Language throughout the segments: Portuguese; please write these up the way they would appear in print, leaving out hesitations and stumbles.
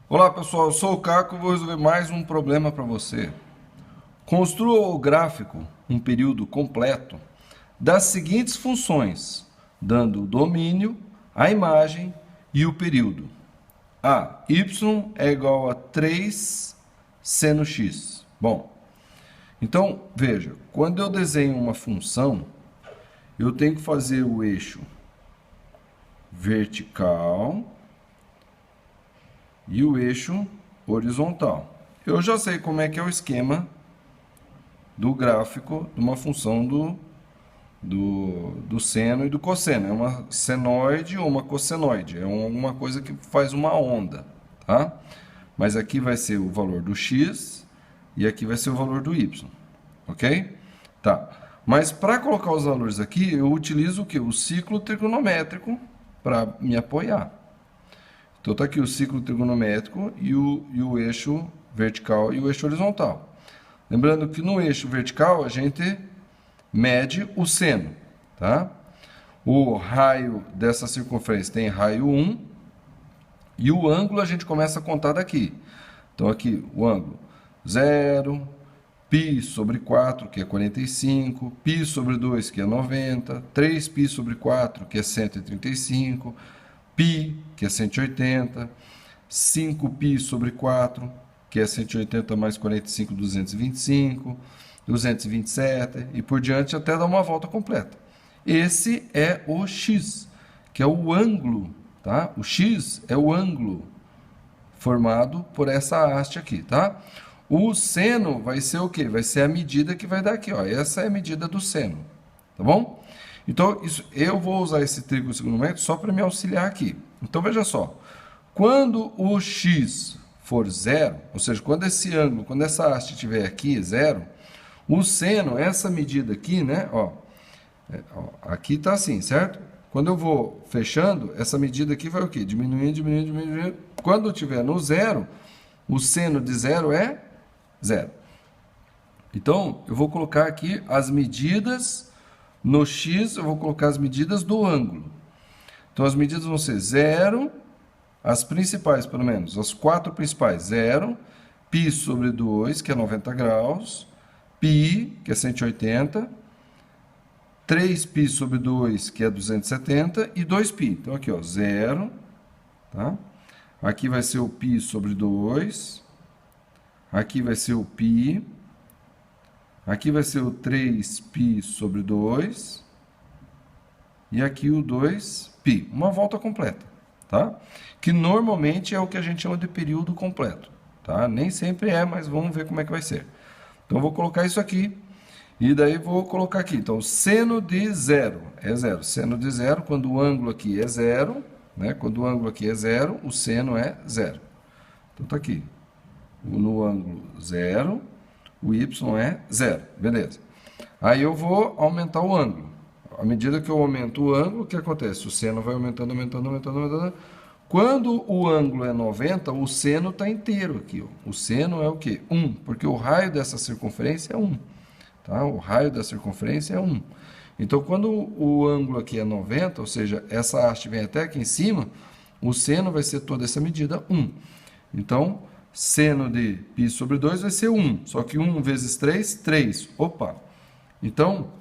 Olá pessoal, eu sou o Caco e vou resolver mais um problema para você. Construa o gráfico, um período completo, das seguintes funções, dando o domínio, a imagem e o período. A, y é igual a 3 seno x. Bom, então veja, quando eu desenho uma função, eu tenho que fazer o eixo vertical e o eixo horizontal. Eu já sei como é que é o esquema do gráfico de uma função do seno e do cosseno. É uma senoide ou uma cossenoide. É uma coisa que faz uma onda, tá? Mas aqui vai ser o valor do x e aqui vai ser o valor do y, ok? Tá. Mas para colocar os valores aqui, eu utilizo o quê? O ciclo trigonométrico para me apoiar. Então está aqui o ciclo trigonométrico e o eixo vertical e o eixo horizontal. Lembrando que no eixo vertical a gente mede o seno, tá? O raio dessa circunferência tem raio 1 e o ângulo a gente começa a contar daqui. Então aqui o ângulo 0, π sobre 4, que é 45, π sobre 2, que é 90, 3π sobre 4, que é 135, π, que é 180, 5π sobre 4, que é 180 mais 45, 225, 227 e por diante até dar uma volta completa. Esse é o x, que é o ângulo, tá? O x é o ângulo formado por essa haste aqui, tá? O seno vai ser o quê? Vai ser a medida que vai dar aqui, ó. Essa é a medida do seno, tá bom? Então, eu vou usar esse trígono trigonométrico só para me auxiliar aqui. Então, veja só. Quando o x for zero, ou seja, quando esse ângulo, quando essa haste estiver aqui, zero, o seno, essa medida aqui, né? Ó, aqui está assim, certo? Quando eu vou fechando, essa medida aqui vai o quê? Diminuindo, diminuindo, diminuindo. Quando estiver no zero, o seno de zero é zero. Então, eu vou colocar aqui as medidas. No x, eu vou colocar as medidas do ângulo. Então, as medidas vão ser 0, as principais, pelo menos, as 4 principais. 0, π sobre 2, que é 90 graus, π, que é 180, 3π sobre 2, que é 270, e 2π. Então, aqui, ó, 0, tá? Aqui vai ser o π sobre 2, aqui vai ser o π, aqui vai ser o 3π sobre 2 e aqui o 2π. Uma volta completa, tá? Que normalmente é o que a gente chama de período completo, tá? Nem sempre é, mas vamos ver como é que vai ser. Então, eu vou colocar isso aqui e daí vou colocar aqui. Então, seno de zero é zero. Seno de zero, quando o ângulo aqui é zero, né? Quando o ângulo aqui é zero, o seno é zero. Então, tá aqui. No ângulo zero, o y é zero, beleza. Aí eu vou aumentar o ângulo. À medida que eu aumento o ângulo, o que acontece? O seno vai aumentando, aumentando, aumentando, aumentando. Quando o ângulo é 90, o seno está inteiro aqui. Ó. O seno é o quê? 1, porque o raio dessa circunferência é 1. Tá? O raio da circunferência é 1. Então, quando o ângulo aqui é 90, ou seja, essa haste vem até aqui em cima, o seno vai ser toda essa medida 1. Então, seno de π sobre 2 vai ser 1. Só que 1 vezes 3, 3. Opa! Então,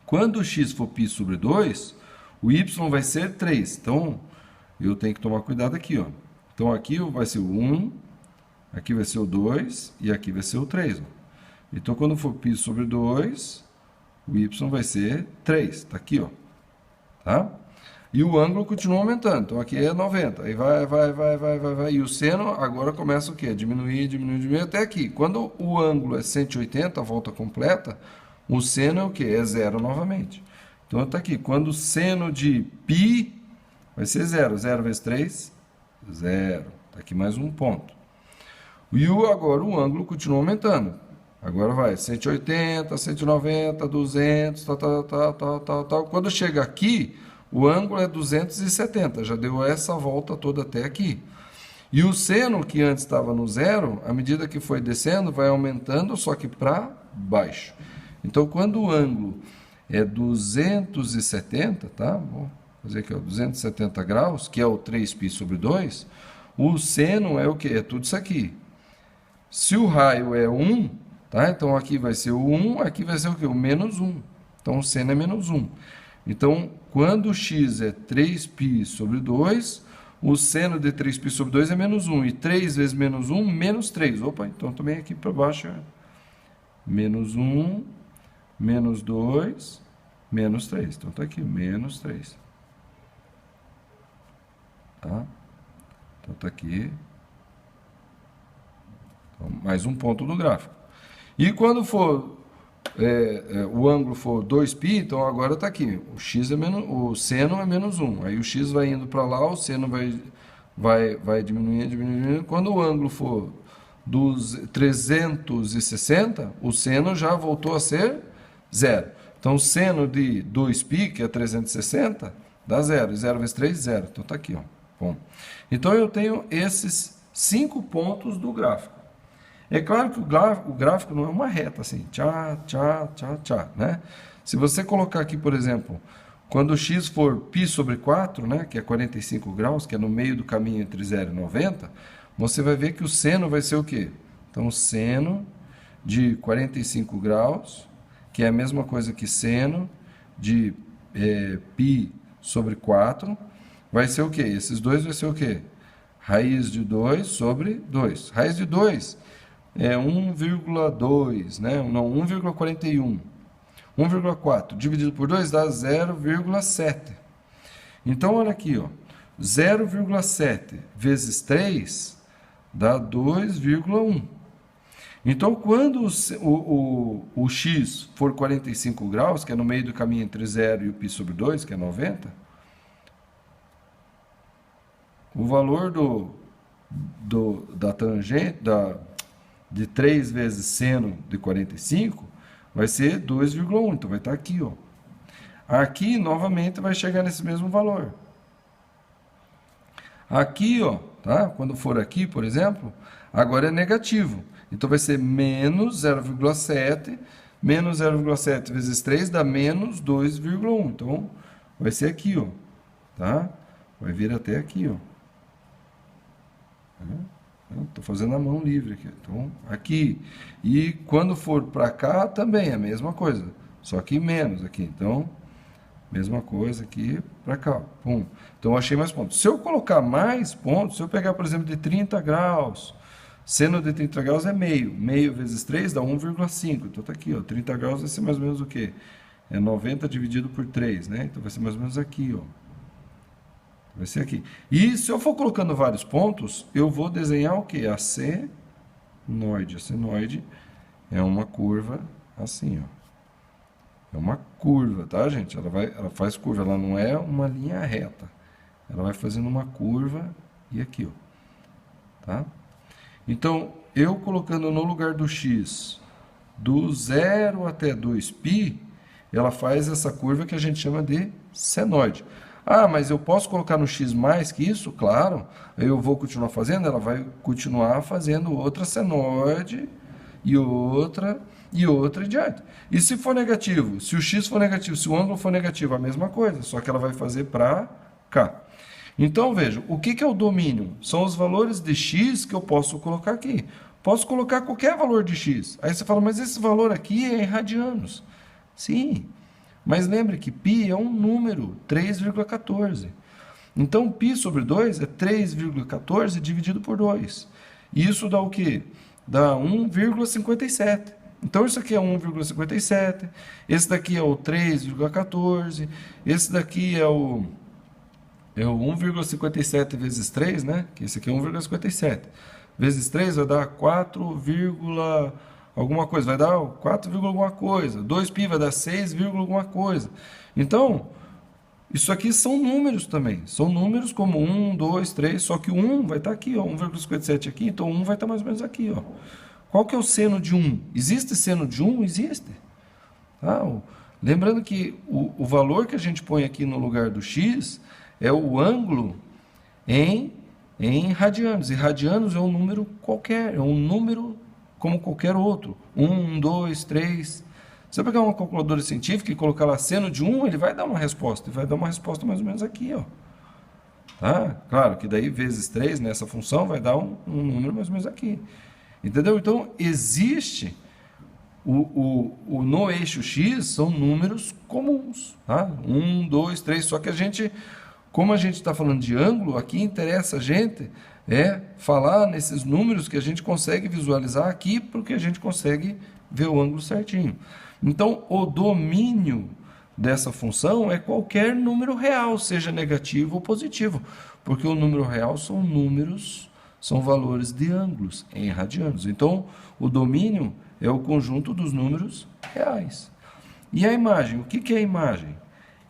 quando o x for π sobre 2, o y vai ser 3. Então, eu tenho que tomar cuidado aqui, ó. Então, aqui vai ser o 1, aqui vai ser o 2 e aqui vai ser o 3. Ó. Então, quando for π sobre 2, o y vai ser 3. Está aqui, ó. Tá? E o ângulo continua aumentando. Então, aqui é 90. Aí vai. E o seno agora começa o quê? Diminuir, diminuir, diminuir até aqui. Quando o ângulo é 180, a volta completa, o seno é o quê? É zero novamente. Então, está aqui. Quando o seno de π vai ser zero. 0 vezes 3, 0. Está aqui mais um ponto. E agora o ângulo continua aumentando. Agora vai 180, 190, 200, tal. Quando chega aqui, o ângulo é 270. Já deu essa volta toda até aqui. E o seno, que antes estava no zero, à medida que foi descendo, vai aumentando, só que para baixo. Então, quando o ângulo é 270, tá? Vou fazer aqui, ó, 270 graus, que é o 3π sobre 2, O seno é o quê? É tudo isso aqui. Se o raio é 1, tá? Então aqui vai ser o 1, aqui vai ser o quê? O menos 1. Então o seno é menos 1. Então, quando o x é 3π sobre 2, o seno de 3π sobre 2 é menos 1. E 3 vezes menos 1, menos 3. Opa, então também aqui para baixo é menos 1, menos 2, menos 3. Então está aqui, menos 3. Tá? Então está aqui. Então, mais um ponto do gráfico. E quando for o ângulo for 2π, então agora está aqui. O seno é menos 1. Aí o x vai indo para lá, o seno vai diminuindo, diminuindo. Quando o ângulo for dos 360, o seno já voltou a ser 0. Então, o seno de 2π, que é 360, dá 0. 0 vezes 3, 0. Então, está aqui. Ó. Bom. Então, eu tenho esses 5 pontos do gráfico. É claro que o gráfico não é uma reta assim, tchá, tchá, tchá, tchá, né? Se você colocar aqui, por exemplo, quando o x for π sobre 4, né, que é 45 graus, que é no meio do caminho entre 0 e 90, você vai ver que o seno vai ser o quê? Então, o seno de 45 graus, que é a mesma coisa que seno de π sobre 4, vai ser o quê? Esses dois vai ser o quê? Raiz de 2 sobre 2. Raiz de 2 é 1,2, né? Não, 1,41. 1,4 dividido por 2 dá 0,7. Então, olha aqui, ó. 0,7 vezes 3 dá 2,1. Então, quando o x for 45 graus, que é no meio do caminho entre 0 e o π sobre 2, que é 90, o valor da tangente, de 3 vezes seno de 45 vai ser 2,1. Então, vai estar aqui, ó. Aqui, novamente, vai chegar nesse mesmo valor. Aqui, ó, tá? Quando for aqui, por exemplo, agora é negativo. Então, vai ser menos 0,7. Menos 0,7 vezes 3 dá menos 2,1. Então, vai ser aqui, ó. Tá? Vai vir até aqui, ó. Estou fazendo a mão livre aqui. Então, aqui. E quando for para cá, também é a mesma coisa. Só que menos aqui. Então, mesma coisa aqui para cá. Pum. Então, eu achei mais pontos. Se eu colocar mais pontos, se eu pegar, por exemplo, de 30 graus, seno de 30 graus é meio. Meio vezes 3 dá 1,5. Então, está aqui, ó. 30 graus vai ser mais ou menos o quê? É 90 dividido por 3, né? Então, vai ser mais ou menos aqui, ó. Vai ser aqui. E se eu for colocando vários pontos, eu vou desenhar o quê? A senoide. A senoide é uma curva assim, ó. É uma curva, tá, gente? Ela faz curva, ela não é uma linha reta. Ela vai fazendo uma curva e aqui, ó. Tá? Então, eu colocando no lugar do x do 0 até 2π, ela faz essa curva que a gente chama de senoide. Ah, mas eu posso colocar no x mais que isso? Claro. Eu vou continuar fazendo, ela vai continuar fazendo outra senoide e outra adiante. E se for negativo? Se o x for negativo, se o ângulo for negativo, a mesma coisa, só que ela vai fazer para cá. Então, veja, o que é o domínio? São os valores de x que eu posso colocar aqui. Posso colocar qualquer valor de x. Aí você fala, mas esse valor aqui é em radianos. Sim. Mas lembre que π é um número, 3,14. Então, π sobre 2 é 3,14 dividido por 2. E isso dá o quê? Dá 1,57. Então, isso aqui é 1,57. Esse daqui é o 3,14. Esse daqui é o 1,57 vezes 3, né? Que esse aqui é 1,57. Vezes 3 vai dar 4, alguma coisa, vai dar 4, alguma coisa. 2π vai dar 6, alguma coisa. Então, isso aqui são números também. São números como 1, 2, 3, só que o 1 vai estar aqui, ó, 1,57 aqui, então o 1 vai estar mais ou menos aqui, ó. Qual que é o seno de 1? Existe seno de 1? Existe. Tá? Lembrando que o valor que a gente põe aqui no lugar do x é o ângulo em radianos. E radianos é um número qualquer, é um número como qualquer outro. 1, 2, 3. Se eu pegar uma calculadora científica e colocar lá seno de 1, ele vai dar uma resposta. Ele vai dar uma resposta mais ou menos aqui, ó. Tá? Claro que daí vezes 3 nessa função vai dar um número mais ou menos aqui. Entendeu? Então, existe no eixo X são números comuns. Tá? 1, 2, 3, só que como a gente está falando de ângulo, aqui interessa a gente falar nesses números que a gente consegue visualizar aqui, porque a gente consegue ver o ângulo certinho. Então, o domínio dessa função é qualquer número real, seja negativo ou positivo, porque o número real são valores de ângulos em radianos. Então, o domínio é o conjunto dos números reais. E a imagem? O que é a imagem?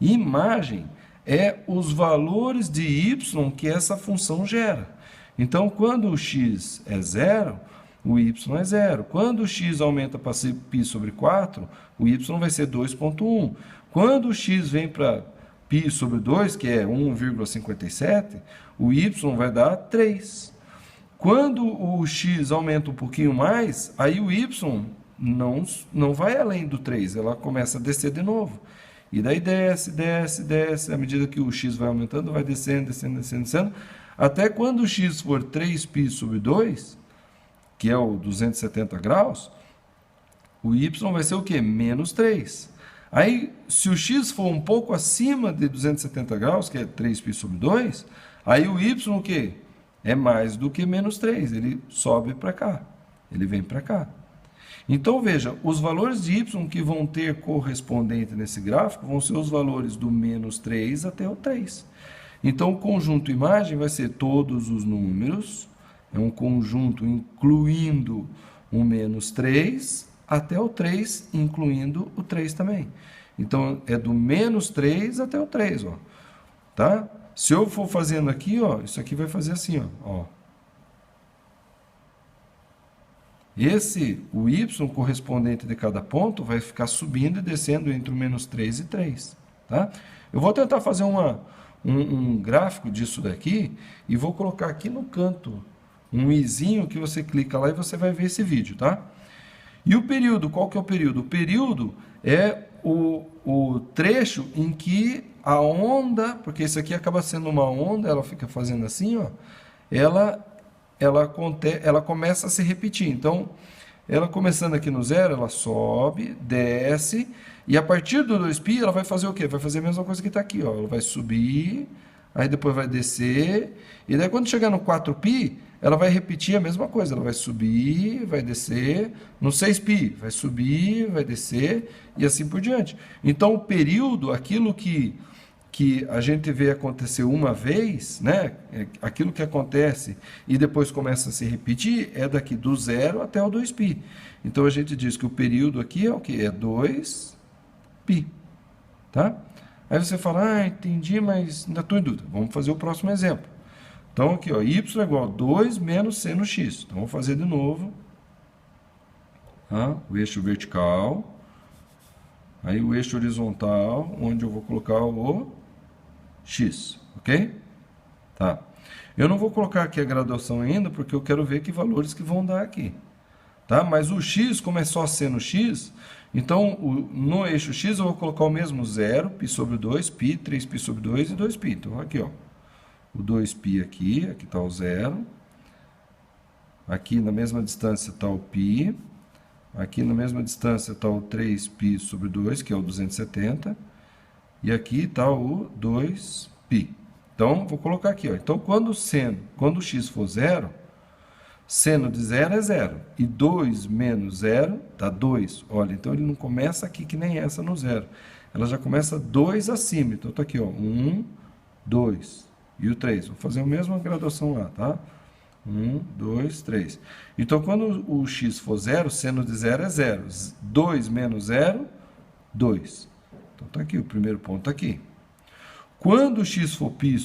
Imagem é os valores de y que essa função gera. Então, quando o x é 0, o y é 0. Quando o x aumenta para π sobre 4, o y vai ser 2,1. Quando o x vem para π sobre 2, que é 1,57, o y vai dar 3. Quando o x aumenta um pouquinho mais, aí o y não vai além do 3, ela começa a descer de novo. E daí desce, desce, desce, à medida que o x vai aumentando, vai descendo, descendo, descendo, descendo, até quando o x for 3π sobre 2, que é o 270 graus, o y vai ser o quê? Menos 3. Aí, se o x for um pouco acima de 270 graus, que é 3π sobre 2, aí o y o quê? É mais do que menos 3, ele sobe para cá, ele vem para cá. Então, veja, os valores de y que vão ter correspondente nesse gráfico vão ser os valores do menos 3 até o 3. Então, o conjunto imagem vai ser todos os números, é um conjunto incluindo o menos 3 até o 3, incluindo o 3 também. Então, é do menos 3 até o 3, ó. Tá? Se eu for fazendo aqui, ó, isso aqui vai fazer assim, ó. O y correspondente de cada ponto vai ficar subindo e descendo entre o menos 3 e 3. Tá? Eu vou tentar fazer um gráfico disso daqui e vou colocar aqui no canto um izinho que você clica lá e você vai ver esse vídeo. Tá? E o período, qual que é o período? O período é o trecho em que a onda, porque isso aqui acaba sendo uma onda, ela fica fazendo assim, ó, ela começa a se repetir. Então, ela começando aqui no 0, ela sobe, desce, e a partir do 2π ela vai fazer o quê? Vai fazer a mesma coisa que está aqui, ó. Ela vai subir, aí depois vai descer, e daí quando chegar no 4π, ela vai repetir a mesma coisa. Ela vai subir, vai descer, no 6π vai subir, vai descer, e assim por diante. Então, o período, aquilo que a gente vê acontecer uma vez, né? Aquilo que acontece e depois começa a se repetir, é daqui do 0 até o 2π. Então, a gente diz que o período aqui é o quê? É 2π. Tá? Aí você fala, entendi, mas ainda estou em dúvida. Vamos fazer o próximo exemplo. Então, aqui, ó, y é igual a 2 menos c no x. Então, vamos fazer de novo. O eixo vertical. Aí, o eixo horizontal, onde eu vou colocar o x, ok? Tá. Eu não vou colocar aqui a graduação ainda, porque eu quero ver que valores que vão dar aqui. Tá? Mas o x, como é só c no x, então no eixo x eu vou colocar o mesmo 0, π sobre 2, π, 3π sobre 2 e 2π. Então, aqui, ó, o 2π aqui está o 0. Aqui na mesma distância está o π. Aqui na mesma distância está o 3π sobre 2, que é o 270. E aqui está o 2π. Então, vou colocar aqui, ó. Então, quando o x for 0, seno de 0 é 0. E 2 menos 0 dá 2. Olha, então ele não começa aqui que nem essa no 0. Ela já começa 2 acima. Então, está aqui, ó, 1, 2 e o 3. Vou fazer a mesma graduação lá, tá? 1, 2, 3. Então, quando o x for 0, seno de 0 é 0. 2 menos 0, 2. Então, está aqui, o primeiro ponto está aqui. Quando o x for π,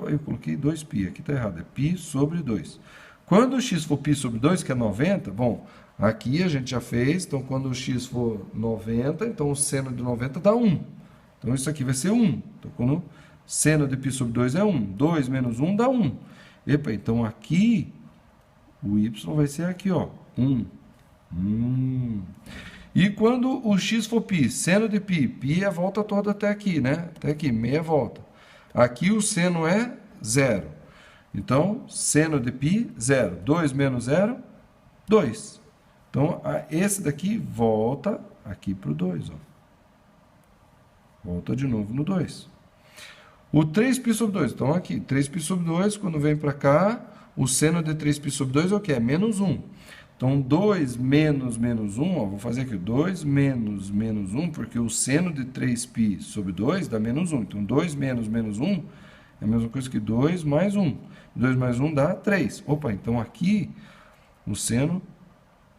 eu coloquei 2π, aqui está errado, é π sobre 2. Quando o x for π sobre 2, que é 90, bom, aqui a gente já fez, então quando o x for 90, então o seno de 90 dá 1. Então, isso aqui vai ser 1. Então, quando o seno de π sobre 2 é 1, 2 menos 1 dá 1. Epa, então aqui, o y vai ser aqui, ó, 1. E quando o x for π, seno de π é a volta toda até aqui, né? Até aqui, meia volta. Aqui o seno é 0. Então, seno de π, 0. 2 menos 0, 2. Então, esse daqui volta aqui para o 2. Ó. Volta de novo no 2. O 3π sobre 2, então aqui, 3π sobre 2, quando vem para cá, o seno de 3π sobre 2 é o que? É menos 1. Então, 2 menos menos 1, ó, vou fazer aqui, 2 menos menos 1, porque o seno de 3π sobre 2 dá menos 1. Então, 2 menos menos 1 é a mesma coisa que 2 mais 1. 2 mais 1 dá 3. Opa, então aqui, o seno,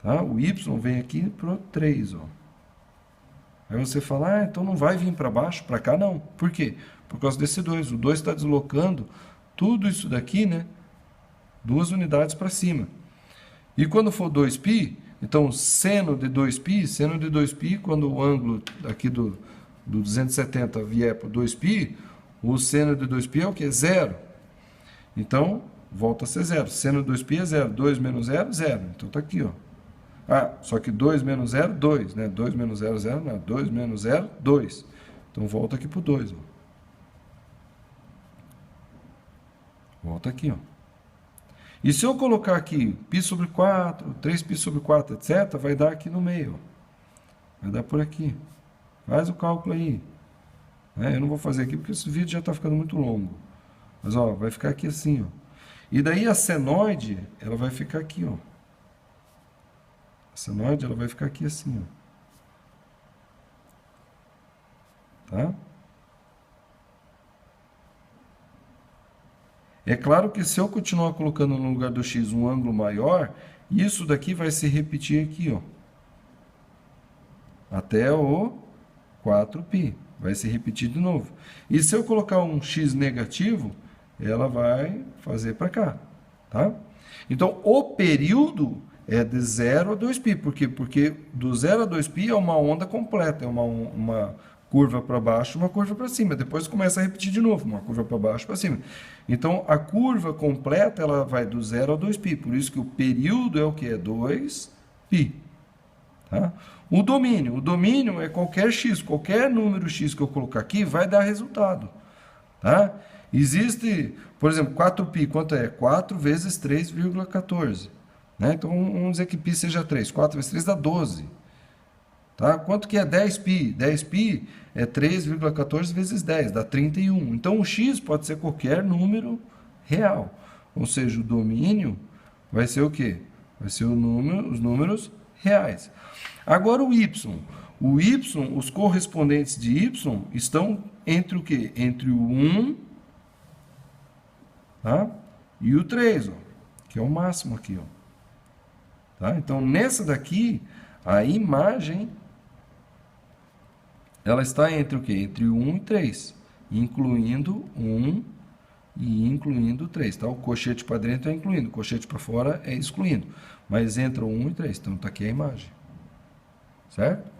tá? O y vem aqui para o 3, ó. Aí você fala, então não vai vir para baixo, para cá não. Por quê? Por causa desse 2. O 2 está deslocando tudo isso daqui, né? 2 unidades para cima. E quando for 2π, então seno de 2π, quando o ângulo aqui do 270 vier para 2π, o seno de 2π é o quê? 0. Então, volta a ser 0. Seno de 2π é 0. 2 menos 0, 0. Então está aqui, ó. Só que 2 menos 0, 2, né? 2 menos 0, 0, não. 2 menos 0, 2. Então, volta aqui para o 2, ó. Volta aqui, ó. E se eu colocar aqui π sobre 4, 3π sobre 4, etc., vai dar aqui no meio, ó. Vai dar por aqui. Faz o cálculo aí. Eu não vou fazer aqui porque esse vídeo já está ficando muito longo. Mas, ó, vai ficar aqui assim, ó. E daí a senoide, ela vai ficar aqui, ó. A senoide, ela vai ficar aqui assim, ó. Tá? É claro que se eu continuar colocando no lugar do x um ângulo maior, isso daqui vai se repetir aqui, ó. Até o 4π. Vai se repetir de novo. E se eu colocar um x negativo, ela vai fazer para cá, tá? Então, o período é de 0 a 2π. Por quê? Porque do 0 a 2π é uma onda completa, é uma curva para baixo, uma curva para cima. Depois começa a repetir de novo, uma curva para baixo, para cima. Então, a curva completa, ela vai do 0 a 2π. Por isso que o período é o que? É 2π. Tá? O domínio é qualquer x, qualquer número x que eu colocar aqui vai dar resultado. Tá? Existe, por exemplo, 4π, quanto é? 4 vezes 3,14. Né? Então, vamos dizer que π seja 3. 4 vezes 3 dá 12. Tá? Quanto que é 10π? 10π é 3,14 vezes 10, dá 31. Então, o x pode ser qualquer número real. Ou seja, o domínio vai ser o quê? Vai ser os números reais. Agora, o y. O y, os correspondentes de y estão entre o quê? Entre o 1, tá? E o 3, ó, que é o máximo aqui, ó. Tá? Então, nessa daqui, a imagem, ela está entre o quê? Entre o 1 e 3, incluindo 1 e incluindo 3. Tá? O cochete para dentro é incluindo, o cochete para fora é excluindo. Mas entre o 1 e 3. Então, está aqui a imagem. Certo?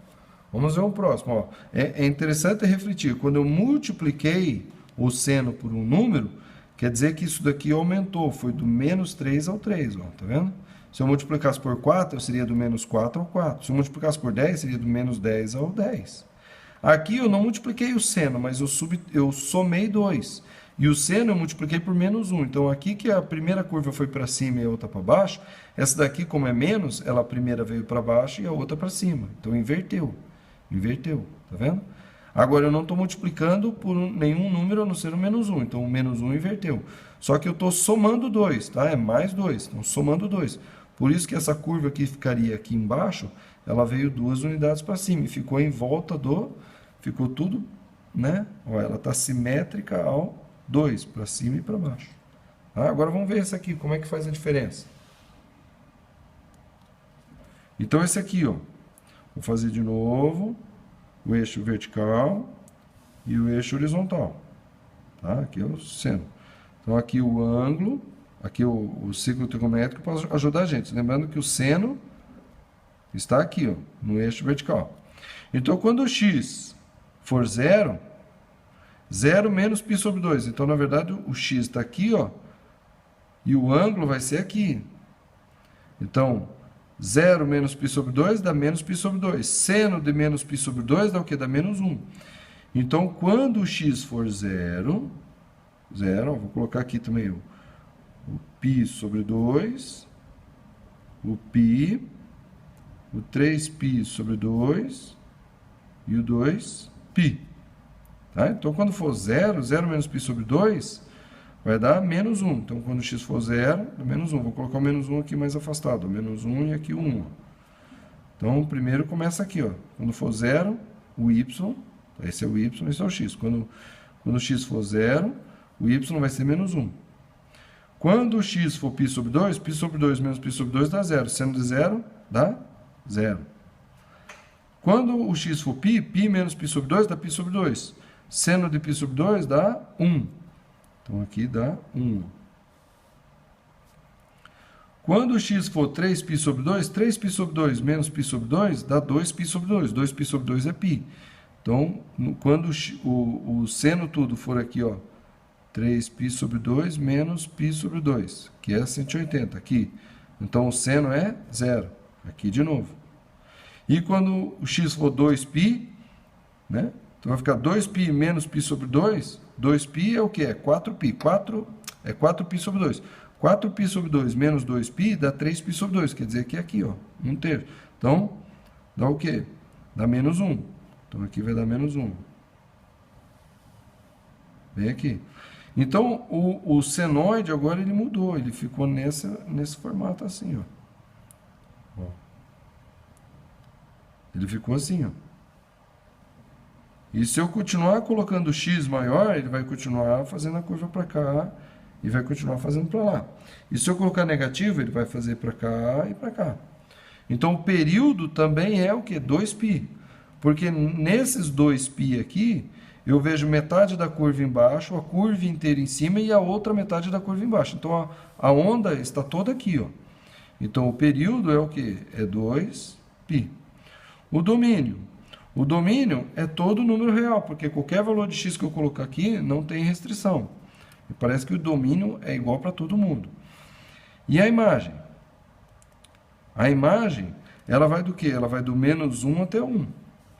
Vamos ver o próximo. Ó. É interessante refletir. Quando eu multipliquei o seno por um número, quer dizer que isso daqui aumentou. Foi do menos 3 ao 3. Ó. Tá vendo? Se eu multiplicasse por 4, seria do menos 4 ao 4. Se eu multiplicasse por 10, seria do menos 10 ao 10. Aqui eu não multipliquei o seno, mas eu somei 2. E o seno eu multipliquei por menos 1. Então, aqui que a primeira curva foi para cima e a outra para baixo, essa daqui, como é menos, ela a primeira veio para baixo e a outra para cima. Então, inverteu. Inverteu. Tá vendo? Agora, eu não estou multiplicando por nenhum número a não ser o menos 1. Então, o menos 1 inverteu. Só que eu estou somando 2, tá? É mais 2. Então, somando 2. Por isso que essa curva que ficaria aqui embaixo, ela veio 2 unidades para cima e ficou em volta do... Ficou tudo, né? Ó, ela está simétrica ao 2, para cima e para baixo. Tá? Agora vamos ver esse aqui, como é que faz a diferença. Então, esse aqui, ó, vou fazer de novo o eixo vertical e o eixo horizontal. Tá? Aqui é o seno. Então, aqui o ângulo, aqui o ciclo trigonométrico para ajudar a gente. Lembrando que o seno está aqui, ó, no eixo vertical. Então, quando o x for 0, 0 menos π sobre 2. Então, na verdade, o x está aqui, ó, e o ângulo vai ser aqui. Então, 0 menos π sobre 2 dá menos π sobre 2. Seno de menos π sobre 2 dá o quê? Dá menos 1. Então, quando o x for 0, 0. Ó, vou colocar aqui também o π sobre 2, o π, o 3π sobre 2 e o 2π. Tá? Então, quando for 0, 0 menos π sobre 2 vai dar menos 1. Então, quando x for 0, dá menos 1. Vou colocar o menos 1 aqui mais afastado. Menos 1 e aqui o 1. Então, primeiro começa aqui. Ó. Quando for 0, o y, esse é o y, esse é o x. Quando o x for 0, o y vai ser menos 1. Quando o x for π sobre 2 menos π sobre 2 dá 0. Seno de 0, dá 0. Quando o x for π, π menos π sobre 2 dá π sobre 2. Seno de π sobre 2 dá 1. Então, aqui dá 1. Quando o x for 3π sobre 2, 3π sobre 2 menos π sobre 2 dá 2π sobre 2. 2π sobre 2 é π. Então, quando o seno tudo for aqui, ó, 3π sobre 2 menos π sobre 2, que é 180, aqui. Então, o seno é 0. Aqui de novo. E quando o x for 2π, né? Então, vai ficar 2π menos π sobre 2. 2π é o que? É 4π. 4π sobre 2. 4π sobre 2 menos 2π dá 3π sobre 2. Quer dizer que é aqui, ó, 1/3. Então, dá o quê? Dá menos 1. Então, aqui vai dar menos 1. Bem aqui. Então, o senoide agora ele mudou. Ele ficou nesse formato assim, ó. Ele ficou assim, ó. E se eu continuar colocando o x maior, ele vai continuar fazendo a curva para cá e vai continuar fazendo para lá. E se eu colocar negativo, ele vai fazer para cá e para cá. Então, o período também é o quê? 2π. Porque nesses 2π aqui, eu vejo metade da curva embaixo, a curva inteira em cima e a outra metade da curva embaixo. Então, a onda está toda aqui, ó. Então, o período é o quê? É 2π. O domínio. O domínio é todo número real, porque qualquer valor de x que eu colocar aqui não tem restrição. E parece que o domínio é igual para todo mundo. E a imagem? A imagem, ela vai do quê? Ela vai do menos 1 até 1.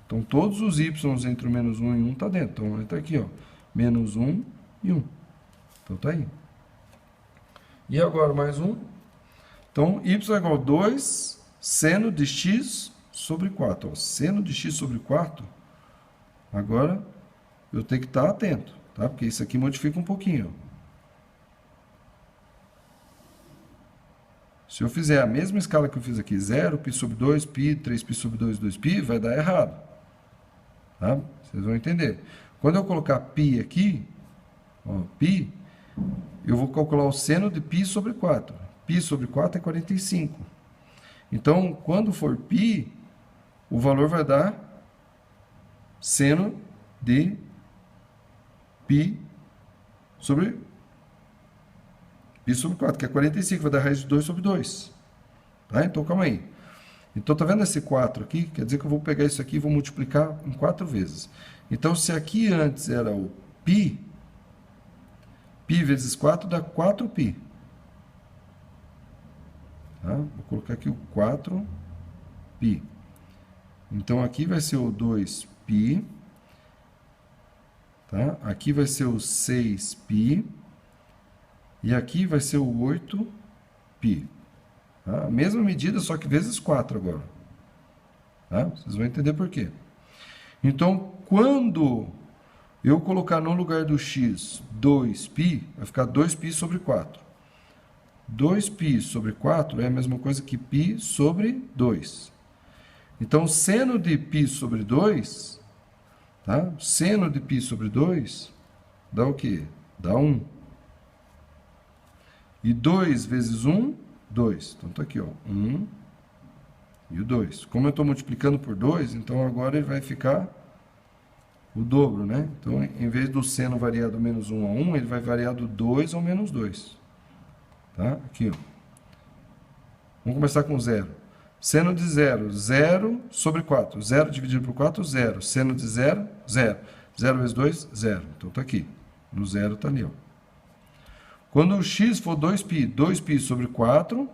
Então, todos os y entre o menos 1 e 1 está dentro. Então, ele está aqui, ó. Menos 1 e 1. Então, está aí. E agora, mais um. Então, y é igual a 2 seno de x sobre 4. Ó, seno de x sobre 4, agora eu tenho que estar atento, tá? Porque isso aqui modifica um pouquinho. Ó. Se eu fizer a mesma escala que eu fiz aqui, 0, π sobre 2, π, 3π sobre 2, 2π, vai dar errado. Tá? Vocês vão entender. Quando eu colocar π aqui, ó, π, eu vou calcular o seno de π sobre 4. Π sobre 4 é 45. Então, quando for π, o valor vai dar seno de π sobre 4, que é 45, vai dar raiz de 2 sobre 2. Tá? Então, calma aí. Então, tá vendo esse 4 aqui? Quer dizer que eu vou pegar isso aqui e vou multiplicar em 4 vezes. Então, se aqui antes era o π, π vezes 4 dá 4π. Tá? Vou colocar aqui o 4π. Então, aqui vai ser o 2π, tá? Aqui vai ser o 6π, e aqui vai ser o 8π. Tá? A mesma medida, só que vezes 4 agora. Tá? Vocês vão entender por quê. Então, quando eu colocar no lugar do x 2π, vai ficar 2π sobre 4. 2π sobre 4 é a mesma coisa que π sobre 2. Então, seno de π sobre 2, tá? Seno de π sobre 2 dá o quê? Dá 1. E 2 vezes 1, 2. Então, está aqui, ó, 1 e o 2. Como eu estou multiplicando por 2, então agora ele vai ficar o dobro, né? Então, em vez do seno variar do menos 1 a 1, ele vai variar do 2 ao menos 2. Tá? Aqui, ó. Vamos começar com 0. Seno de 0, 0 sobre 4. 0 dividido por 4, 0. Seno de 0, 0. 0 vezes 2, 0. Então, está aqui. No 0 está ali, ó. Quando o x for 2π, 2π sobre 4,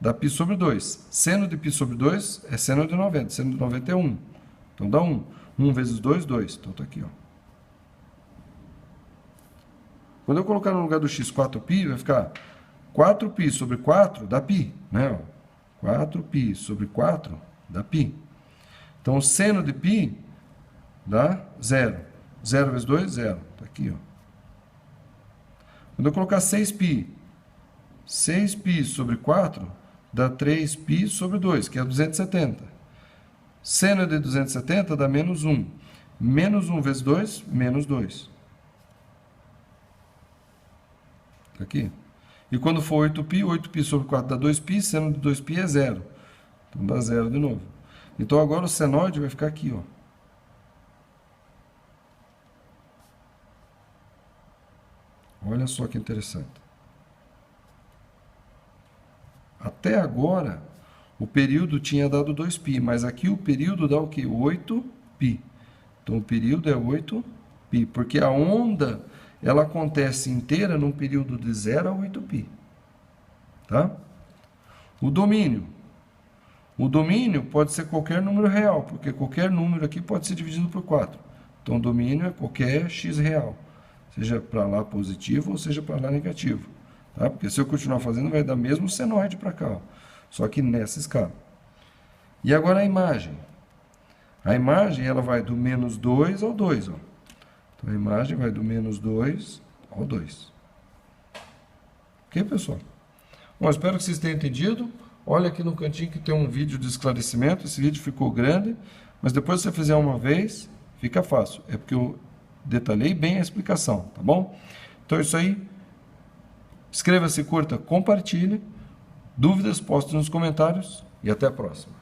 dá π sobre 2. Seno de π sobre 2 é seno de 90. Seno de 90 é 1. Então, dá 1. 1 vezes 2, 2. Então, está aqui, ó. Quando eu colocar no lugar do x 4π, vai ficar 4π sobre 4 dá π, né? 4π sobre 4 dá π. Então, o seno de π dá 0. 0 vezes 2, 0. Está aqui, ó. Quando eu colocar 6π, 6π sobre 4 dá 3π sobre 2, que é 270. Seno de 270 dá menos 1. Menos 1 vezes 2, menos 2. Está aqui. E quando for 8π, 8π sobre 4 dá 2π, seno de 2π é 0. Então dá 0 de novo. Então agora o senoide vai ficar aqui, ó. Olha só que interessante. Até agora, o período tinha dado 2π, mas aqui o período dá o quê? 8π. Então, o período é 8π, porque a onda, ela acontece inteira num período de 0 a 8π. Tá? O domínio. O domínio pode ser qualquer número real, porque qualquer número aqui pode ser dividido por 4. Então, o domínio é qualquer x real. Seja para lá positivo ou seja para lá negativo. Tá? Porque se eu continuar fazendo, vai dar mesmo senoide para cá. Ó. Só que nessa escala. E agora a imagem. A imagem ela vai do menos 2 ao 2. Ó. Então a imagem vai do menos 2 ao 2. Ok, pessoal? Bom, espero que vocês tenham entendido. Olha aqui no cantinho que tem um vídeo de esclarecimento. Esse vídeo ficou grande, mas depois que você fizer uma vez, fica fácil. É porque eu detalhei bem a explicação, tá bom? Então é isso aí. Inscreva-se, curta, compartilhe. Dúvidas, poste nos comentários e até a próxima.